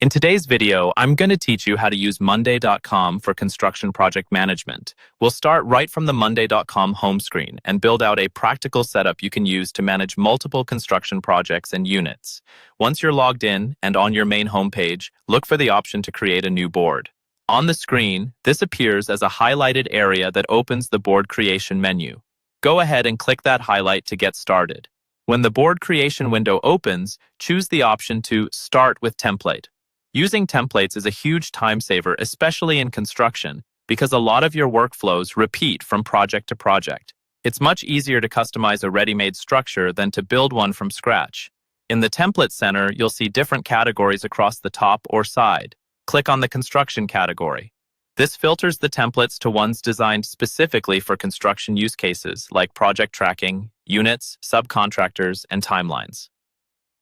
In today's video, I'm going to teach you how to use Monday.com for construction project management. We'll start right from the Monday.com home screen and build out a practical setup you can use to manage multiple construction projects and units. Once you're logged in and on your main homepage, look for the option to create a new board. On the screen, this appears as a highlighted area that opens the board creation menu. Go ahead and click that highlight to get started. When the board creation window opens, choose the option to Start with Template. Using templates is a huge time saver, especially in construction, because a lot of your workflows repeat from project to project. It's much easier to customize a ready-made structure than to build one from scratch. In the Template Center, you'll see different categories across the top or side. Click on the Construction category. This filters the templates to ones designed specifically for construction use cases like project tracking, units, subcontractors, and timelines.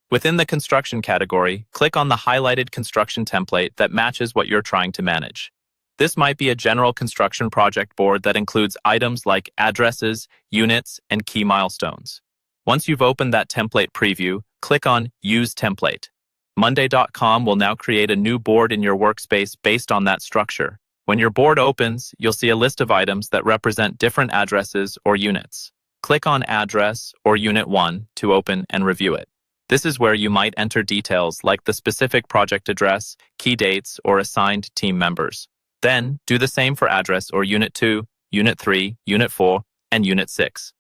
Within the Construction category, click on the highlighted construction template that matches what you're trying to manage. This might be a general construction project board that includes items like addresses, units, and key milestones. Once you've opened that template preview, click on Use Template. Monday.com will now create a new board in your workspace based on that structure. When your board opens, you'll see a list of items that represent different addresses or units. Click on Address or Unit 1 to open and review it. This is where you might enter details like the specific project address, key dates, or assigned team members. Then, do the same for address or Unit 2, Unit 3, Unit 4, and Unit 6.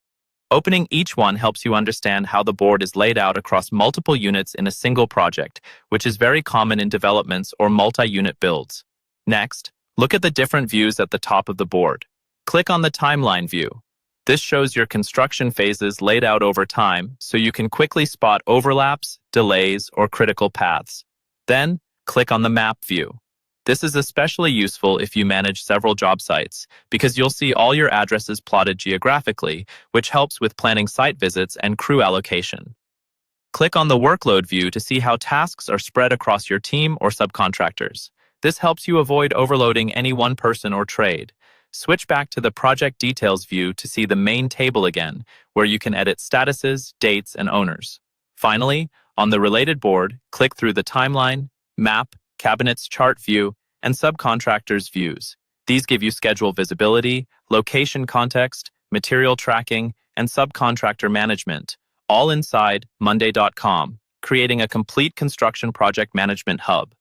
Opening each one helps you understand how the board is laid out across multiple units in a single project, which is very common in developments or multi-unit builds. Next, look at the different views at the top of the board. Click on the Timeline view. This shows your construction phases laid out over time, so you can quickly spot overlaps, delays, or critical paths. Then, click on the Map view. This is especially useful if you manage several job sites, because you'll see all your addresses plotted geographically, which helps with planning site visits and crew allocation. Click on the Workload view to see how tasks are spread across your team or subcontractors. This helps you avoid overloading any one person or trade. Switch back to the Project Details view to see the main table again, where you can edit statuses, dates, and owners. Finally, on the related board, click through the Timeline, Map, Cabinets Chart view, and Subcontractors views. These give you schedule visibility, location context, material tracking, and subcontractor management, all inside Monday.com, creating a complete construction project management hub.